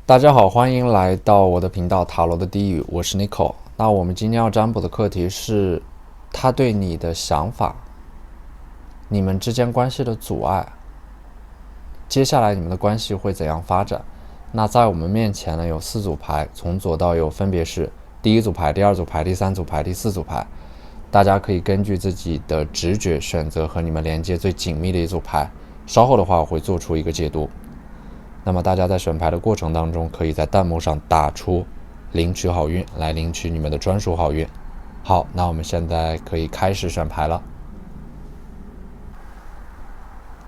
大家好，欢迎来到我的频道塔罗的低语，我是 Nico。那我们今天要占卜的课题是他对你的想法，你们之间关系的阻碍，接下来你们的关系会怎样发展。那在我们面前呢有4组牌，从左到右分别是第一组牌、第二组牌、第三组牌、第四组牌。大家可以根据自己的直觉选择和你们连接最紧密的一组牌，稍后的话我会做出一个解读。那么大家在选牌的过程当中，可以在弹幕上打出领取好运，来领取你们的专属好运。好，那我们现在可以开始选牌了。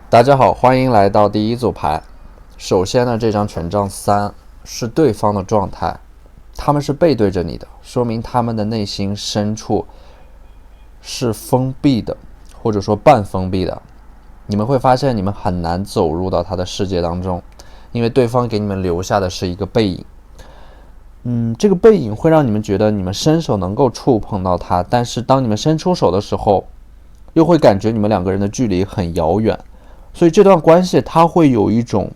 大家好，欢迎来到第一组牌。首先呢，这张权杖3是对方的状态，他们是背对着你的，说明他们的内心深处是封闭的，或者说半封闭的。你们会发现你们很难走入到他的世界当中，因为对方给你们留下的是一个背影。这个背影会让你们觉得你们伸手能够触碰到他，但是当你们伸出手的时候，又会感觉你们两个人的距离很遥远，所以这段关系它会有一种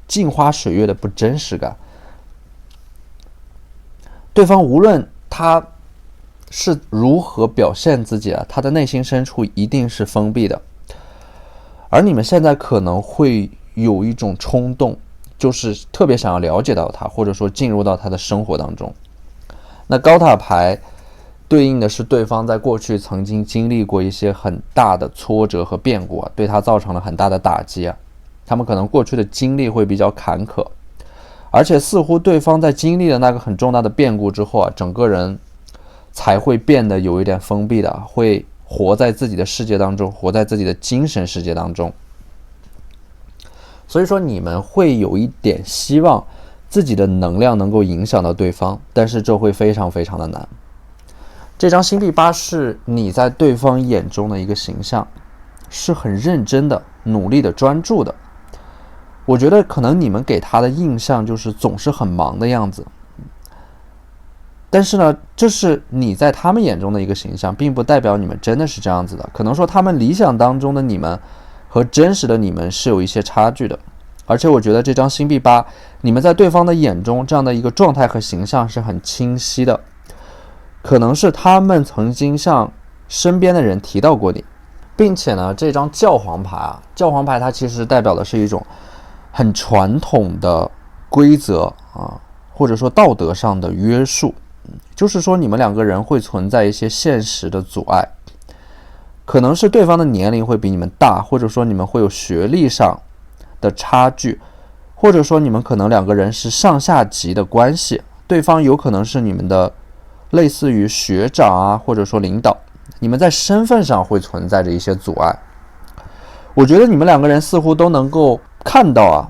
镜花水月的不真实感。对方无论他是如何表现自己他的内心深处一定是封闭的。而你们现在可能会有一种冲动，就是特别想要了解到他，或者说进入到他的生活当中。那高塔牌对应的是对方在过去曾经经历过一些很大的挫折和变故对他造成了很大的打击他们可能过去的经历会比较坎坷，而且似乎对方在经历了那个很重大的变故之后整个人才会变得有一点封闭的，会活在自己的世界当中，活在自己的精神世界当中。所以说你们会有一点希望自己的能量能够影响到对方，但是这会非常非常的难。这张星币8是你在对方眼中的一个形象，是很认真的、努力的、专注的。我觉得可能你们给他的印象就是总是很忙的样子，但是呢，这是你在他们眼中的一个形象，并不代表你们真的是这样子的。可能说他们理想当中的你们和真实的你们是有一些差距的。而且我觉得这张星币8，你们在对方的眼中这样的一个状态和形象是很清晰的，可能是他们曾经向身边的人提到过你。并且呢，这张教皇牌教皇牌它其实代表的是一种很传统的规则或者说道德上的约束，就是说你们两个人会存在一些现实的阻碍，可能是对方的年龄会比你们大，或者说你们会有学历上的差距，或者说你们可能两个人是上下级的关系，对方有可能是你们的类似于学长或者说领导，你们在身份上会存在着一些阻碍。我觉得你们两个人似乎都能够看到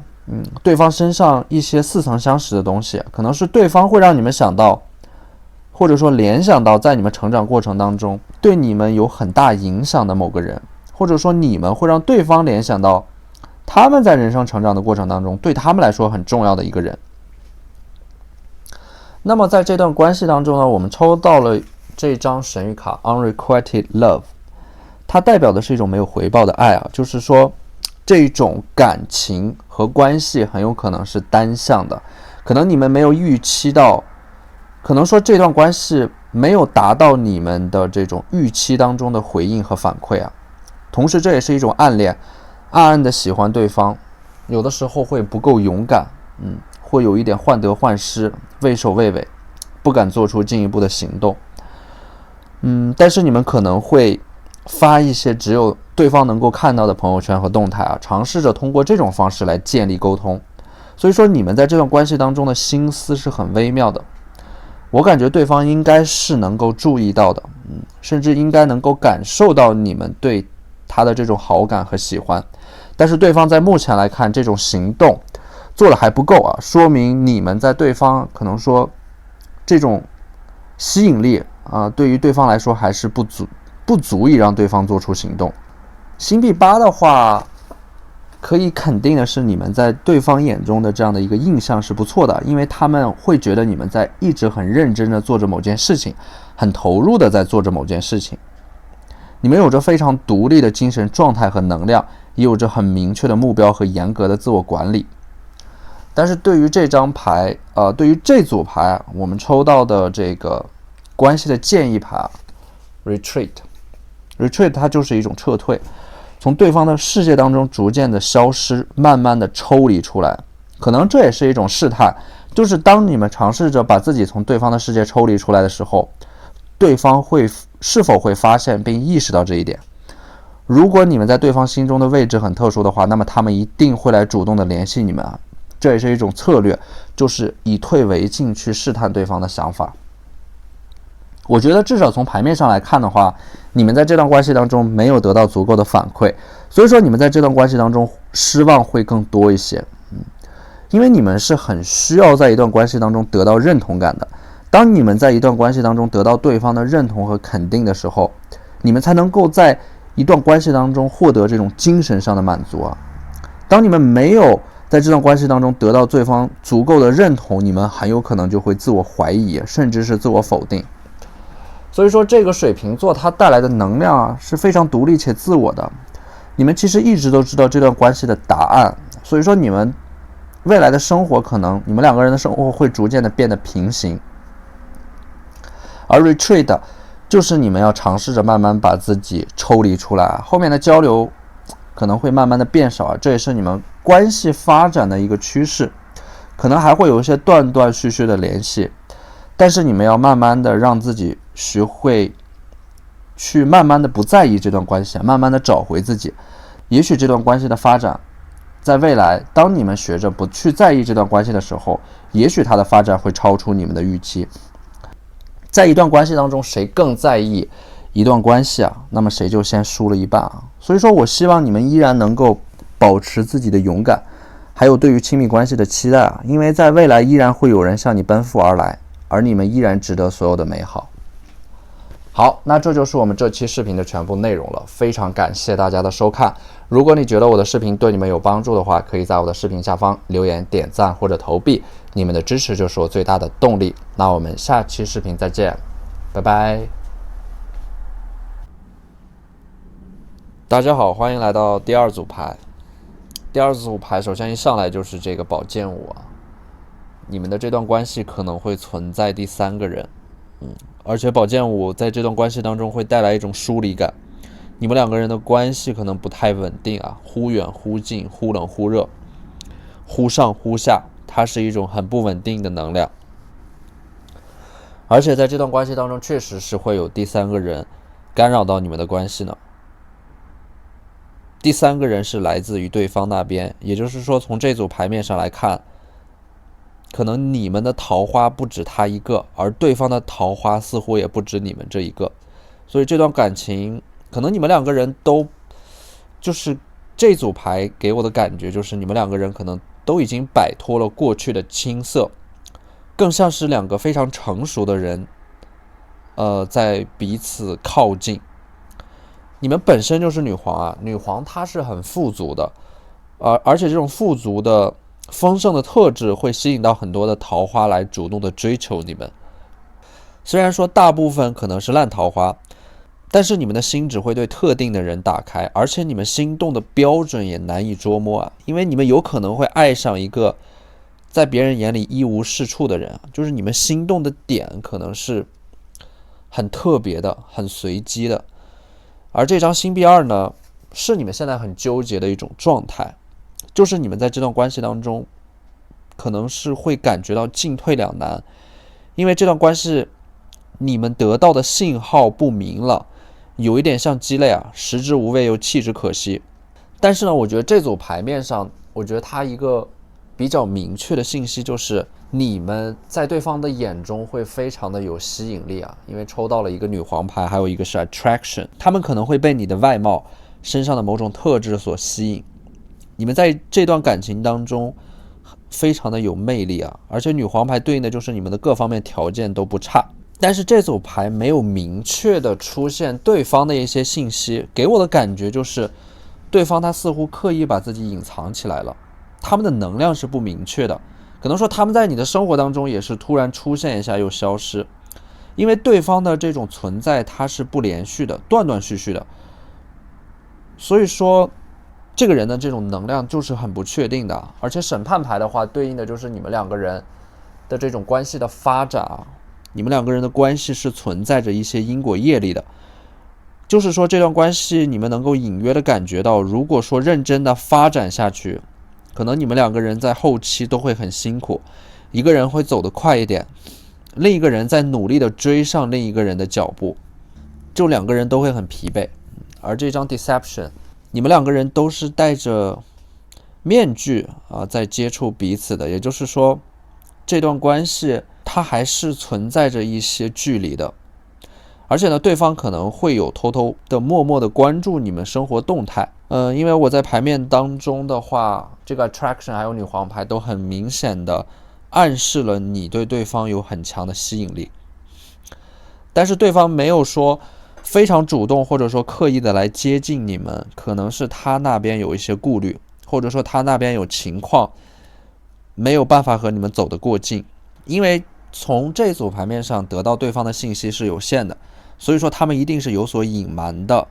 对方身上一些似曾相识的东西，可能是对方会让你们想到，或者说联想到在你们成长过程当中对你们有很大影响的某个人，或者说你们会让对方联想到他们在人生成长的过程当中对他们来说很重要的一个人。那么在这段关系当中呢，我们抽到了这张神谕卡 Unrequited Love， 它代表的是一种没有回报的爱就是说这种感情和关系很有可能是单向的，可能你们没有预期到，可能说这段关系没有达到你们的这种预期当中的回应和反馈同时这也是一种暗恋，暗暗的喜欢对方，有的时候会不够勇敢会有一点患得患失，畏首畏尾，不敢做出进一步的行动但是你们可能会发一些只有对方能够看到的朋友圈和动态尝试着通过这种方式来建立沟通。所以说你们在这段关系当中的心思是很微妙的，我感觉对方应该是能够注意到的甚至应该能够感受到你们对他的这种好感和喜欢，但是对方在目前来看这种行动做的还不够说明你们在对方可能说这种吸引力对于对方来说还是不足以让对方做出行动。星币8的话，可以肯定的是你们在对方眼中的这样的一个印象是不错的，因为他们会觉得你们在一直很认真的做着某件事情，很投入的在做着某件事情。你们有着非常独立的精神状态和能量，也有着很明确的目标和严格的自我管理。但是对于这张牌，对于这组牌，我们抽到的这个关系的建议牌，retreat，它就是一种撤退，从对方的世界当中逐渐的消失，慢慢的抽离出来。可能这也是一种试探，就是当你们尝试着把自己从对方的世界抽离出来的时候，对方是否会发现并意识到这一点。如果你们在对方心中的位置很特殊的话，那么他们一定会来主动的联系你们啊。这也是一种策略，就是以退为进去试探对方的想法。我觉得至少从牌面上来看的话，你们在这段关系当中没有得到足够的反馈，所以说你们在这段关系当中失望会更多一些。因为你们是很需要在一段关系当中得到认同感的。当你们在一段关系当中得到对方的认同和肯定的时候，你们才能够在一段关系当中获得这种精神上的满足啊。当你们没有在这段关系当中得到对方足够的认同，你们很有可能就会自我怀疑，甚至是自我否定。所以说这个水瓶座它带来的能量啊是非常独立且自我的。你们其实一直都知道这段关系的答案，所以说你们未来的生活可能你们两个人的生活会逐渐的变得平行。而 retreat 就是你们要尝试着慢慢把自己抽离出来，后面的交流可能会慢慢的变少，这也是你们关系发展的一个趋势，可能还会有一些断断续续的联系，但是你们要慢慢的让自己学会去慢慢的不在意这段关系，慢慢的找回自己。也许这段关系的发展在未来，当你们学着不去在意这段关系的时候，也许它的发展会超出你们的预期。在一段关系当中，谁更在意一段关系啊，那么谁就先输了一半啊。所以说我希望你们依然能够保持自己的勇敢，还有对于亲密关系的期待啊，因为在未来依然会有人向你奔赴而来，而你们依然值得所有的美好。好，那这就是我们这期视频的全部内容了，非常感谢大家的收看。如果你觉得我的视频对你们有帮助的话，可以在我的视频下方留言、点赞或者投币，你们的支持就是我最大的动力。那我们下期视频再见，拜拜。大家好，欢迎来到第二组牌。第二组牌首先一上来就是这个宝剑五啊，你们的这段关系可能会存在第三个人，而且宝剑五在这段关系当中会带来一种疏离感，你们两个人的关系可能不太稳定啊，忽远忽近，忽冷忽热，忽上忽下，它是一种很不稳定的能量。而且在这段关系当中确实是会有第三个人干扰到你们的关系呢。第三个人是来自于对方那边，也就是说从这组牌面上来看，可能你们的桃花不止他一个，而对方的桃花似乎也不止你们这一个，所以这段感情可能你们两个人都就是这组牌给我的感觉就是你们两个人可能都已经摆脱了过去的青涩，更像是两个非常成熟的人在彼此靠近。你们本身就是女皇啊，女皇她是很富足的，而且这种富足的丰盛的特质会吸引到很多的桃花来主动的追求你们。虽然说大部分可能是烂桃花，但是你们的心只会对特定的人打开，而且你们心动的标准也难以捉摸啊，因为你们有可能会爱上一个在别人眼里一无是处的人，就是你们心动的点可能是很特别的，很随机的。而这张星币二呢，是你们现在很纠结的一种状态，就是你们在这段关系当中可能是会感觉到进退两难，因为这段关系你们得到的信号不明了，有一点像鸡肋啊，食之无味又弃之可惜。但是呢，我觉得这组牌面上，我觉得它一个比较明确的信息就是你们在对方的眼中会非常的有吸引力啊，因为抽到了一个女皇牌，还有一个是 attraction， 他们可能会被你的外貌身上的某种特质所吸引，你们在这段感情当中非常的有魅力啊，而且女皇牌对应的就是你们的各方面条件都不差。但是这组牌没有明确的出现对方的一些信息，给我的感觉就是对方他似乎刻意把自己隐藏起来了，他们的能量是不明确的，可能说他们在你的生活当中也是突然出现一下又消失，因为对方的这种存在它是不连续的，断断续续的。所以说这个人的这种能量就是很不确定的。而且审判牌的话，对应的就是你们两个人的这种关系的发展啊，你们两个人的关系是存在着一些因果业力的。就是说这段关系你们能够隐约的感觉到，如果说认真的发展下去，可能你们两个人在后期都会很辛苦，一个人会走得快一点，另一个人在努力的追上另一个人的脚步，就两个人都会很疲惫。而这张 Deception， 你们两个人都是戴着面具在接触彼此的，也就是说这段关系它还是存在着一些距离的。而且呢，对方可能会有偷偷的默默的关注你们生活动态。因为我在牌面当中的话，这个 attraction 还有女皇牌都很明显的暗示了你对对方有很强的吸引力，但是对方没有说非常主动或者说刻意的来接近你们，可能是他那边有一些顾虑，或者说他那边有情况没有办法和你们走得过近。因为从这组牌面上得到对方的信息是有限的，所以说他们一定是有所隐瞒的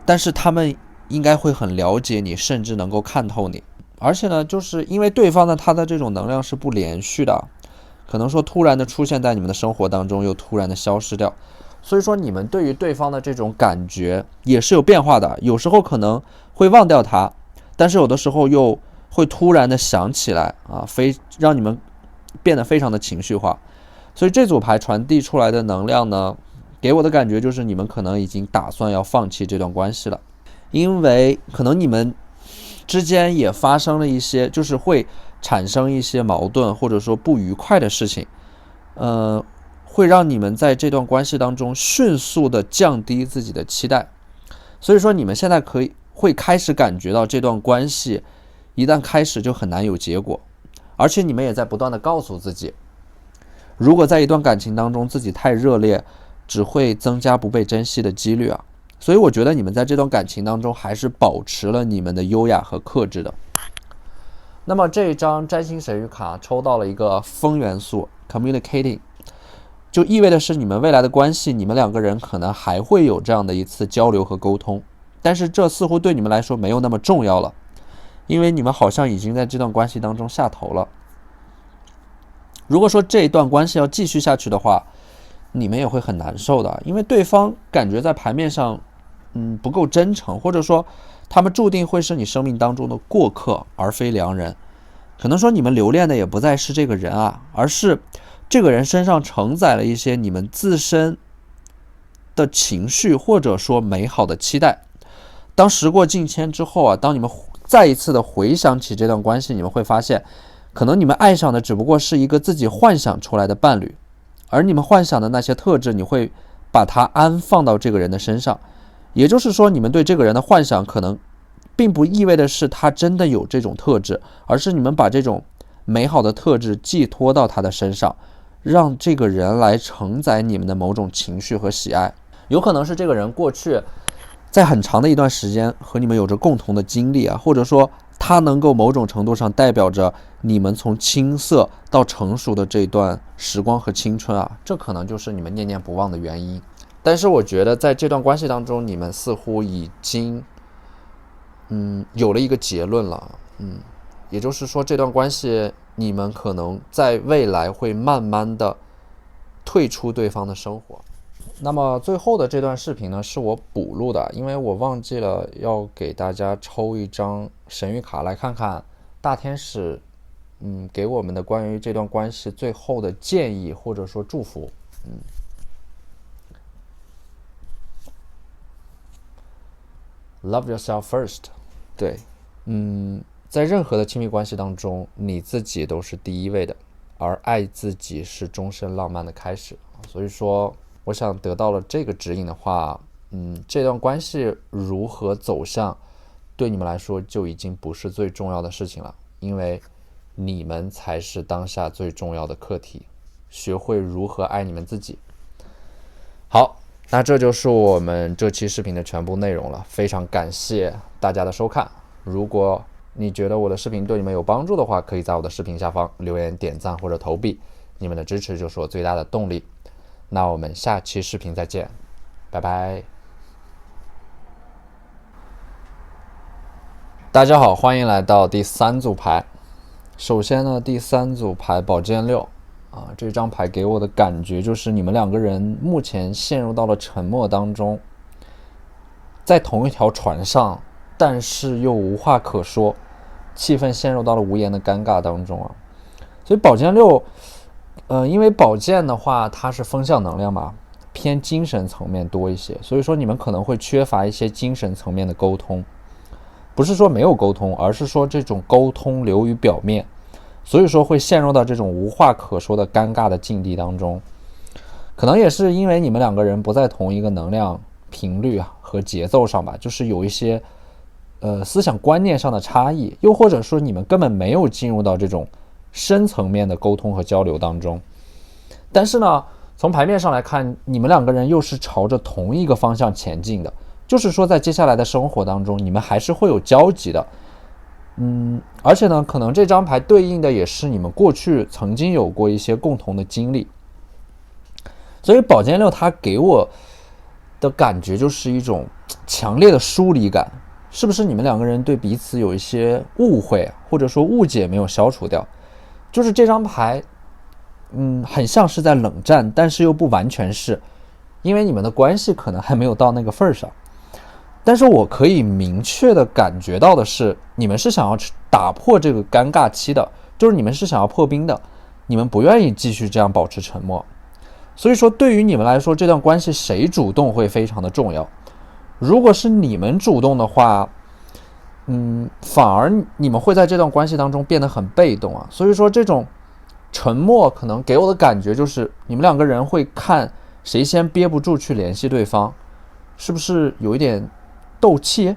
但是他们应该会很了解你，甚至能够看透你。而且呢，就是因为对方呢，他的这种能量是不连续的，可能说突然的出现在你们的生活当中，又突然的消失掉，所以说你们对于对方的这种感觉也是有变化的，有时候可能会忘掉他，但是有的时候又会突然的想起来让你们变得非常的情绪化。所以这组牌传递出来的能量呢，给我的感觉就是你们可能已经打算要放弃这段关系了，因为可能你们之间也发生了一些，就是会产生一些矛盾或者说不愉快的事情，会让你们在这段关系当中迅速的降低自己的期待。所以说你们现在会开始感觉到这段关系一旦开始就很难有结果，而且你们也在不断的告诉自己，如果在一段感情当中自己太热烈，只会增加不被珍惜的几率啊。所以我觉得你们在这段感情当中还是保持了你们的优雅和克制的。那么这一张占星神谕卡抽到了一个风元素 communicating， 就意味的是你们未来的关系，你们两个人可能还会有这样的一次交流和沟通，但是这似乎对你们来说没有那么重要了，因为你们好像已经在这段关系当中下头了。如果说这一段关系要继续下去的话，你们也会很难受的，因为对方感觉在牌面上不够真诚，或者说他们注定会是你生命当中的过客而非良人。可能说你们留恋的也不再是这个人而是这个人身上承载了一些你们自身的情绪，或者说美好的期待。当时过境迁之后当你们再一次的回想起这段关系，你们会发现可能你们爱上的只不过是一个自己幻想出来的伴侣，而你们幻想的那些特质，你会把它安放到这个人的身上。也就是说，你们对这个人的幻想可能并不意味的是他真的有这种特质，而是你们把这种美好的特质寄托到他的身上，让这个人来承载你们的某种情绪和喜爱。有可能是这个人过去在很长的一段时间和你们有着共同的经历或者说它能够某种程度上代表着你们从青涩到成熟的这段时光和青春这可能就是你们念念不忘的原因。但是我觉得在这段关系当中，你们似乎已经有了一个结论了，也就是说这段关系你们可能在未来会慢慢的退出对方的生活。那么最后的这段视频呢，是我补录的，因为我忘记了要给大家抽一张神谕卡，来看看大天使给我们的关于这段关系最后的建议或者说祝福。Love yourself first， 对，在任何的亲密关系当中，你自己都是第一位的，而爱自己是终身浪漫的开始。所以说我想得到了这个指引的话，这段关系如何走向对你们来说就已经不是最重要的事情了，因为你们才是当下最重要的课题，学会如何爱你们自己。好，那这就是我们这期视频的全部内容了，非常感谢大家的收看。如果你觉得我的视频对你们有帮助的话，可以在我的视频下方留言、点赞或者投币，你们的支持就是我最大的动力。那我们下期视频再见，拜拜。大家好，欢迎来到第三组牌。首先呢，第三组牌宝剑六啊，这张牌给我的感觉就是你们两个人目前陷入到了沉默当中，在同一条船上，但是又无话可说，气氛陷入到了无言的尴尬当中啊。所以宝剑六，因为宝剑的话，它是风向能量嘛，偏精神层面多一些，所以说你们可能会缺乏一些精神层面的沟通。不是说没有沟通，而是说这种沟通流于表面，所以说会陷入到这种无话可说的尴尬的境地当中。可能也是因为你们两个人不在同一个能量频率和节奏上吧，就是有一些思想观念上的差异，又或者说你们根本没有进入到这种深层面的沟通和交流当中。但是呢，从牌面上来看，你们两个人又是朝着同一个方向前进的，就是说在接下来的生活当中，你们还是会有交集的。而且呢，可能这张牌对应的也是你们过去曾经有过一些共同的经历。所以宝剑六它给我的感觉就是一种强烈的疏离感，是不是你们两个人对彼此有一些误会，或者说误解没有消除掉？就是这张牌很像是在冷战，但是又不完全是，因为你们的关系可能还没有到那个份上。但是我可以明确的感觉到的是，你们是想要打破这个尴尬期的，就是你们是想要破冰的，你们不愿意继续这样保持沉默。所以说对于你们来说，这段关系谁主动会非常的重要。如果是你们主动的话，反而你们会在这段关系当中变得很被动啊。所以说这种沉默可能给我的感觉就是你们两个人会看谁先憋不住去联系对方，是不是有一点斗气？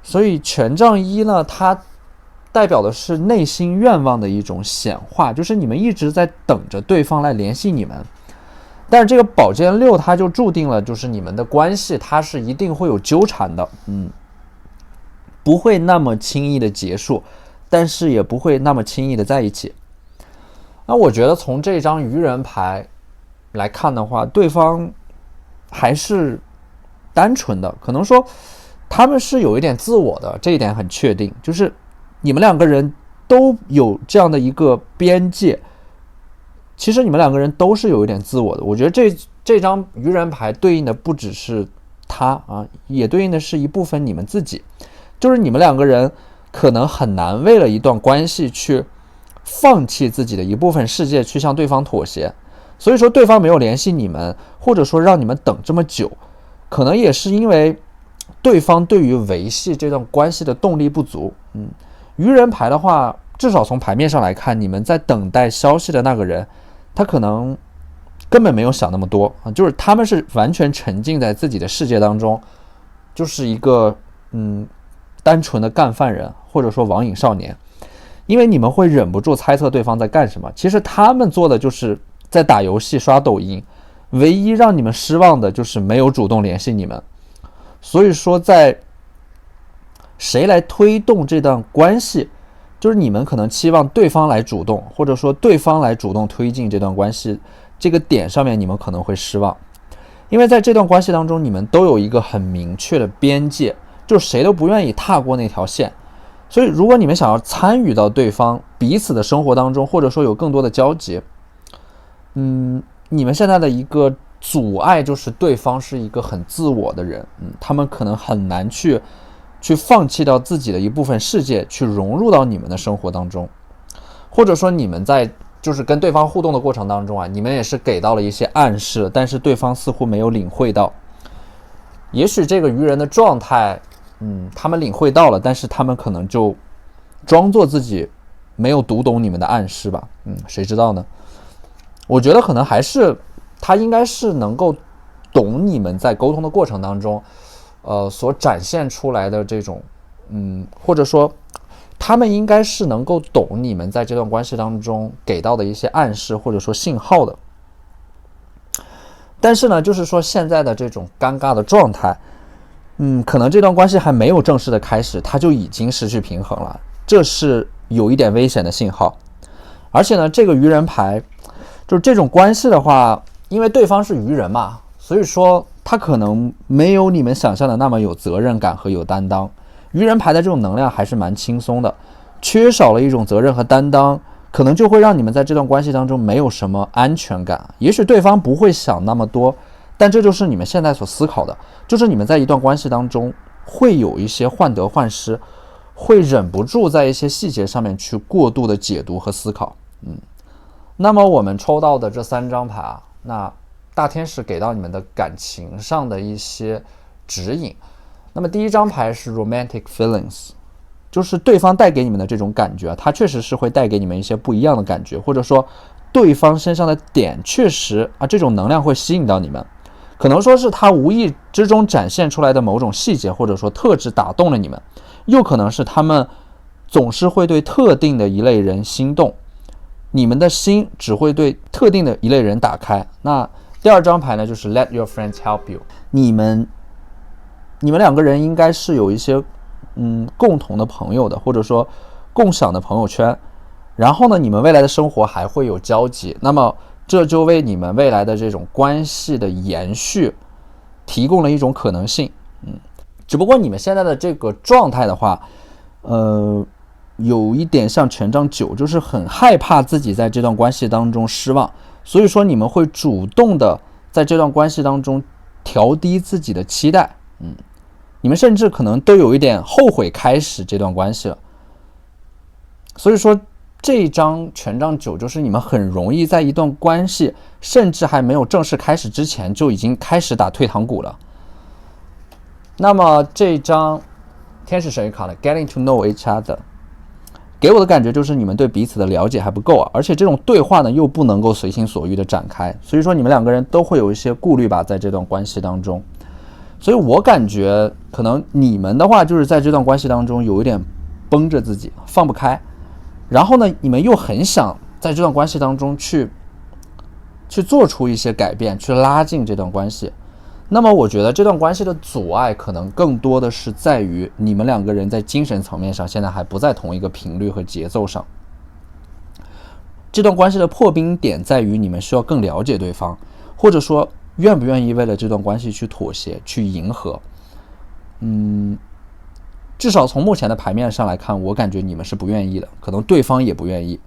所以权杖一呢，它代表的是内心愿望的一种显化，就是你们一直在等着对方来联系你们。但是这个宝剑六它就注定了，就是你们的关系它是一定会有纠缠的，不会那么轻易的结束，但是也不会那么轻易的在一起。那我觉得从这张愚人牌来看的话，对方还是单纯的，可能说他们是有一点自我的，这一点很确定，就是你们两个人都有这样的一个边界，其实你们两个人都是有一点自我的。我觉得这张愚人牌对应的不只是他也对应的是一部分你们自己，就是你们两个人可能很难为了一段关系去放弃自己的一部分世界去向对方妥协。所以说对方没有联系你们，或者说让你们等这么久，可能也是因为对方对于维系这段关系的动力不足。愚人牌的话，至少从牌面上来看，你们在等待消息的那个人，他可能根本没有想那么多就是他们是完全沉浸在自己的世界当中，就是一个单纯的干饭人，或者说网瘾少年。因为你们会忍不住猜测对方在干什么，其实他们做的就是在打游戏刷抖音，唯一让你们失望的就是没有主动联系你们。所以说在谁来推动这段关系，就是你们可能期望对方来主动，或者说对方来主动推进这段关系，这个点上面你们可能会失望。因为在这段关系当中，你们都有一个很明确的边界，就是谁都不愿意踏过那条线。所以如果你们想要参与到对方彼此的生活当中，或者说有更多的交集，你们现在的一个阻碍就是对方是一个很自我的人，他们可能很难去放弃掉自己的一部分世界，去融入到你们的生活当中。或者说你们在就是跟对方互动的过程当中你们也是给到了一些暗示，但是对方似乎没有领会到。也许这个愚人的状态他们领会到了，但是他们可能就装作自己没有读懂你们的暗示吧，谁知道呢？我觉得可能还是他应该是能够懂你们在沟通的过程当中所展现出来的这种或者说他们应该是能够懂你们在这段关系当中给到的一些暗示或者说信号的。但是呢，就是说现在的这种尴尬的状态可能这段关系还没有正式的开始，它就已经失去平衡了，这是有一点危险的信号。而且呢，这个愚人牌就是这种关系的话，因为对方是愚人嘛，所以说他可能没有你们想象的那么有责任感和有担当。愚人牌的这种能量还是蛮轻松的，缺少了一种责任和担当，可能就会让你们在这段关系当中没有什么安全感。也许对方不会想那么多，但这就是你们现在所思考的，就是你们在一段关系当中会有一些患得患失，会忍不住在一些细节上面去过度的解读和思考。那么我们抽到的这3张牌啊，那大天使给到你们的感情上的一些指引。那么第一张牌是 romantic feelings， 就是对方带给你们的这种感觉，它确实是会带给你们一些不一样的感觉，或者说对方身上的点确实这种能量会吸引到你们，可能说是他无意之中展现出来的某种细节或者说特质打动了你们，又可能是他们总是会对特定的一类人心动，你们的心只会对特定的一类人打开。那第2张牌呢，就是 let your friends help you， 你们2个人应该是有一些共同的朋友的，或者说共享的朋友圈，然后呢你们未来的生活还会有交集，那么这就为你们未来的这种关系的延续提供了一种可能性。只不过你们现在的这个状态的话，有一点像权杖9，就是很害怕自己在这段关系当中失望，所以说你们会主动的在这段关系当中调低自己的期待。你们甚至可能都有一点后悔开始这段关系了。所以说这张权杖9就是你们很容易在一段关系甚至还没有正式开始之前就已经开始打退堂鼓了。那么这张天使神谕卡呢 Getting to know each other， 给我的感觉就是你们对彼此的了解还不够而且这种对话呢又不能够随心所欲的展开，所以说你们2个人都会有一些顾虑吧，在这段关系当中。所以我感觉可能你们的话就是在这段关系当中有一点绷着自己放不开，然后呢你们又很想在这段关系当中去做出一些改变，去拉近这段关系。那么我觉得这段关系的阻碍可能更多的是在于你们2个人在精神层面上现在还不在同一个频率和节奏上。这段关系的破冰点在于你们需要更了解对方，或者说愿不愿意为了这段关系去妥协去迎合。至少从目前的牌面上来看，我感觉你们是不愿意的，可能对方也不愿意，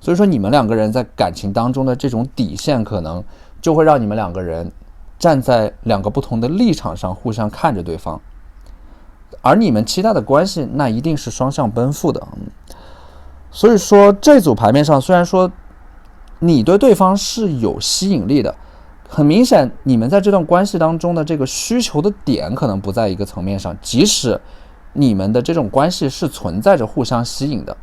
所以说你们2个人在感情当中的这种底线可能就会让你们2个人站在2个不同的立场上互相看着对方，而你们期待的关系那一定是双向奔赴的。所以说这组牌面上虽然说你对对方是有吸引力的，很明显你们在这段关系当中的这个需求的点可能不在一个层面上，即使你们的这种关系是存在着互相吸引的。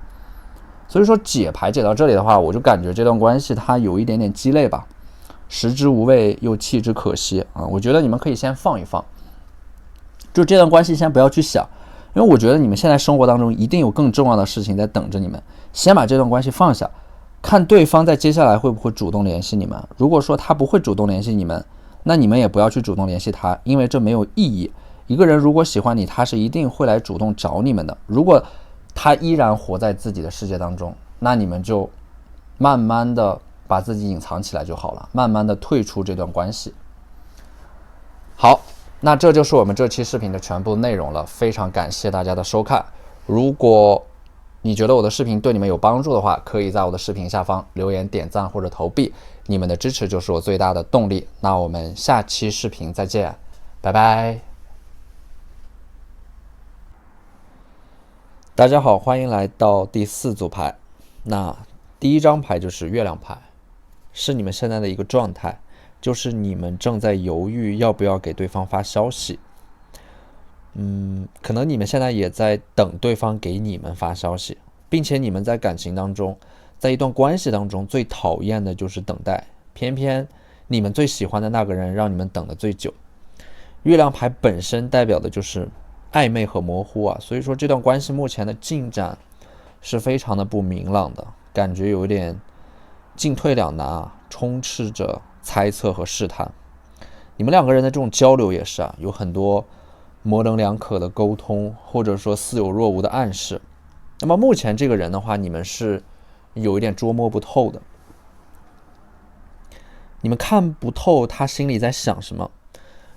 所以说解牌解到这里的话，我就感觉这段关系它有一点点鸡肋吧，食之无味又弃之可惜我觉得你们可以先放一放，就这段关系先不要去想，因为我觉得你们现在生活当中一定有更重要的事情在等着你们，先把这段关系放下，看对方在接下来会不会主动联系你们。如果说他不会主动联系你们，那你们也不要去主动联系他，因为这没有意义。一个人如果喜欢你，他是一定会来主动找你们的。如果他依然活在自己的世界当中，那你们就慢慢的把自己隐藏起来就好了，慢慢的退出这段关系。好，那这就是我们这期视频的全部内容了，非常感谢大家的收看。如果你觉得我的视频对你们有帮助的话，可以在我的视频下方留言、点赞或者投币，你们的支持就是我最大的动力。那我们下期视频再见，拜拜。大家好，欢迎来到第4组牌。那第1张牌就是月亮牌，是你们现在的一个状态，就是你们正在犹豫要不要给对方发消息。可能你们现在也在等对方给你们发消息，并且你们在感情当中，在一段关系当中最讨厌的就是等待，偏偏你们最喜欢的那个人让你们等得最久。月亮牌本身代表的就是暧昧和模糊所以说这段关系目前的进展是非常的不明朗的，感觉有点进退两难充斥着猜测和试探。你们2个人的这种交流也是有很多模棱两可的沟通，或者说似有若无的暗示。那么目前这个人的话，你们是有一点捉摸不透的，你们看不透他心里在想什么。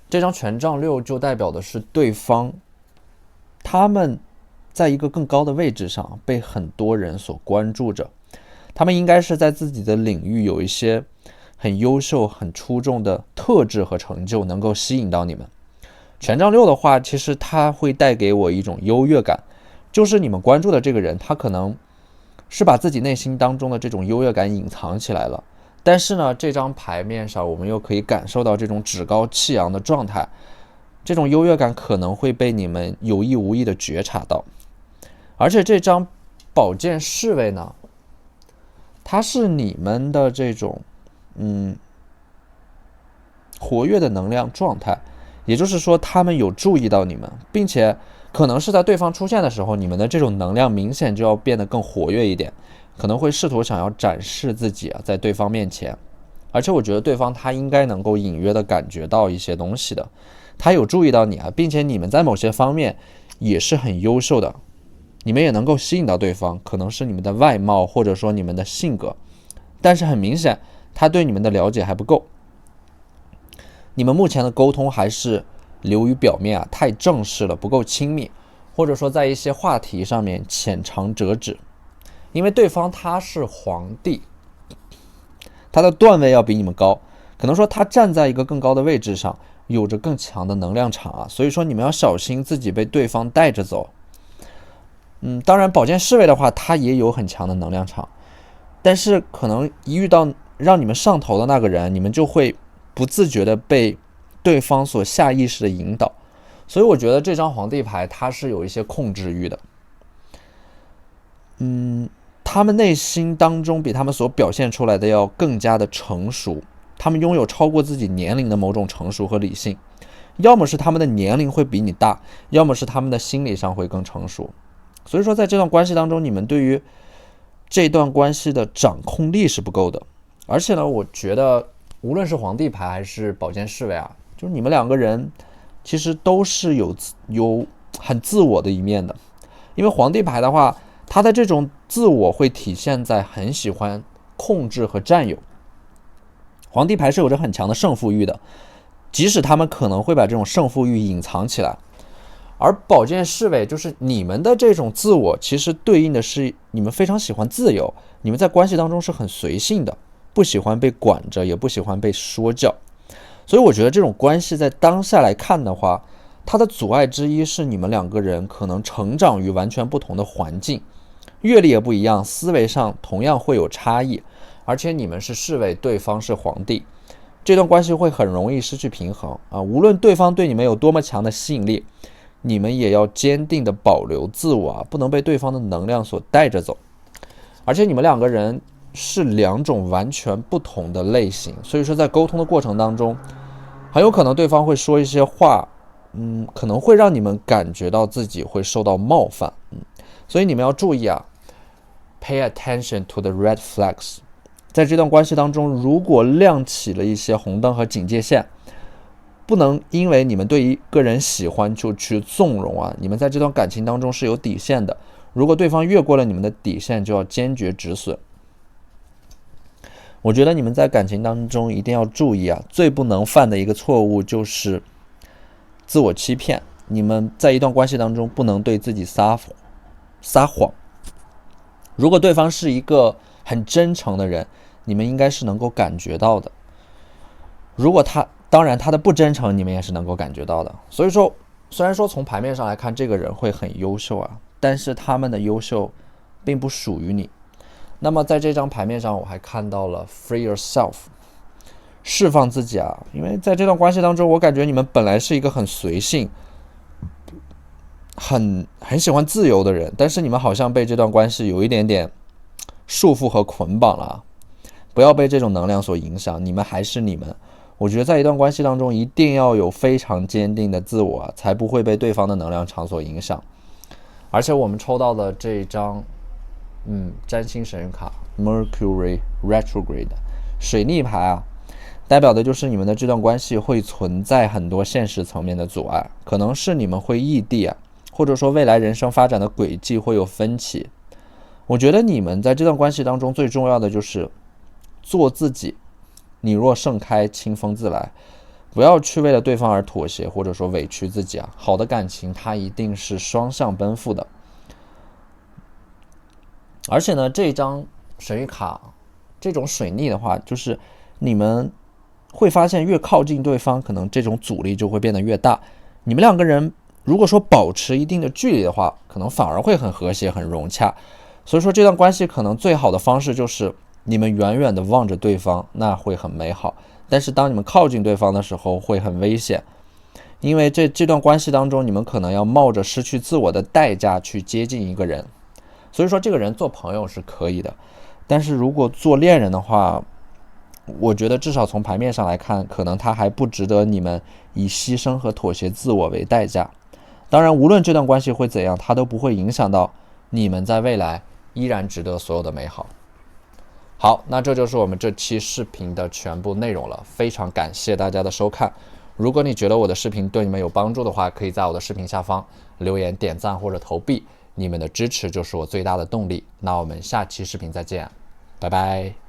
这张权杖6就代表的是对方，他们在一个更高的位置上，被很多人所关注着。他们应该是在自己的领域有一些很优秀、很出众的特质和成就，能够吸引到你们。权杖6的话，其实它会带给我一种优越感，就是你们关注的这个人，他可能是把自己内心当中的这种优越感隐藏起来了。但是呢，这张牌面上我们又可以感受到这种趾高气扬的状态，这种优越感可能会被你们有意无意的觉察到。而且这张宝剑侍卫呢，它是你们的这种活跃的能量状态，也就是说他们有注意到你们，并且可能是在对方出现的时候，你们的这种能量明显就要变得更活跃一点，可能会试图想要展示自己在对方面前。而且我觉得对方他应该能够隐约的感觉到一些东西的，他有注意到你并且你们在某些方面也是很优秀的，你们也能够吸引到对方，可能是你们的外貌或者说你们的性格，但是很明显他对你们的了解还不够，你们目前的沟通还是流于表面太正式了，不够亲密，或者说在一些话题上面浅尝辄止。因为对方他是皇帝，他的段位要比你们高，可能说他站在一个更高的位置上，有着更强的能量场所以说你们要小心自己被对方带着走。当然宝剑侍卫的话，他也有很强的能量场，但是可能一遇到让你们上头的那个人，你们就会不自觉的被对方所下意识的引导。所以我觉得这张皇帝牌它是有一些控制欲的。他们内心当中比他们所表现出来的要更加的成熟，他们拥有超过自己年龄的某种成熟和理性，要么是他们的年龄会比你大，要么是他们的心理上会更成熟。所以说在这段关系当中，你们对于这段关系的掌控力是不够的。而且呢，我觉得无论是皇帝牌还是宝剑侍卫就是你们两个人其实都是有很自我的一面的。因为皇帝牌的话，他的这种自我会体现在很喜欢控制和占有。皇帝牌是有着很强的胜负欲的，即使他们可能会把这种胜负欲隐藏起来。而宝剑侍卫就是你们的这种自我，其实对应的是你们非常喜欢自由，你们在关系当中是很随性的，不喜欢被管着，也不喜欢被说教。所以我觉得这种关系在当下来看的话，它的阻碍之一是你们两个人可能成长于完全不同的环境，阅历也不一样，思维上同样会有差异，而且你们是侍卫，对方是皇帝，这段关系会很容易失去平衡无论对方对你们有多么强的吸引力，你们也要坚定的保留自我不能被对方的能量所带着走。而且你们两个人是两种完全不同的类型，所以说在沟通的过程当中，很有可能对方会说一些话可能会让你们感觉到自己会受到冒犯所以你们要注意pay attention to the red flags。 在这段关系当中，如果亮起了一些红灯和警戒线，不能因为你们对一个人喜欢就去纵容你们在这段感情当中是有底线的，如果对方越过了你们的底线，就要坚决止损。我觉得你们在感情当中一定要注意最不能犯的一个错误就是自我欺骗。你们在一段关系当中不能对自己撒谎。如果对方是一个很真诚的人，你们应该是能够感觉到的。如果当然他的不真诚你们也是能够感觉到的。所以说虽然说从牌面上来看这个人会很优秀但是他们的优秀并不属于你。那么在这张牌面上我还看到了 free yourself， 释放自己因为在这段关系当中，我感觉你们本来是一个很随性很喜欢自由的人，但是你们好像被这段关系有一点点束缚和捆绑了不要被这种能量所影响，你们还是你们。我觉得在一段关系当中一定要有非常坚定的自我才不会被对方的能量场所影响。而且我们抽到的这一张占星神谕卡 Mercury Retrograde 水逆牌代表的就是你们的这段关系会存在很多现实层面的阻碍，可能是你们会异地或者说未来人生发展的轨迹会有分歧。我觉得你们在这段关系当中最重要的就是做自己，你若盛开，清风自来，不要去为了对方而妥协或者说委屈自己好的感情它一定是双向奔赴的。而且呢，这张神谕卡这种水逆的话，就是你们会发现越靠近对方，可能这种阻力就会变得越大。你们两个人如果说保持一定的距离的话，可能反而会很和谐很融洽。所以说这段关系可能最好的方式就是你们远远的望着对方，那会很美好。但是当你们靠近对方的时候会很危险，因为这段关系当中，你们可能要冒着失去自我的代价去接近一个人。所以说这个人做朋友是可以的，但是如果做恋人的话，我觉得至少从牌面上来看，可能他还不值得你们以牺牲和妥协自我为代价。当然无论这段关系会怎样，它都不会影响到你们在未来依然值得所有的美好。好，那这就是我们这期视频的全部内容了，非常感谢大家的收看。如果你觉得我的视频对你们有帮助的话，可以在我的视频下方留言点赞或者投币，你们的支持就是我最大的动力。那我们下期视频再见，拜拜。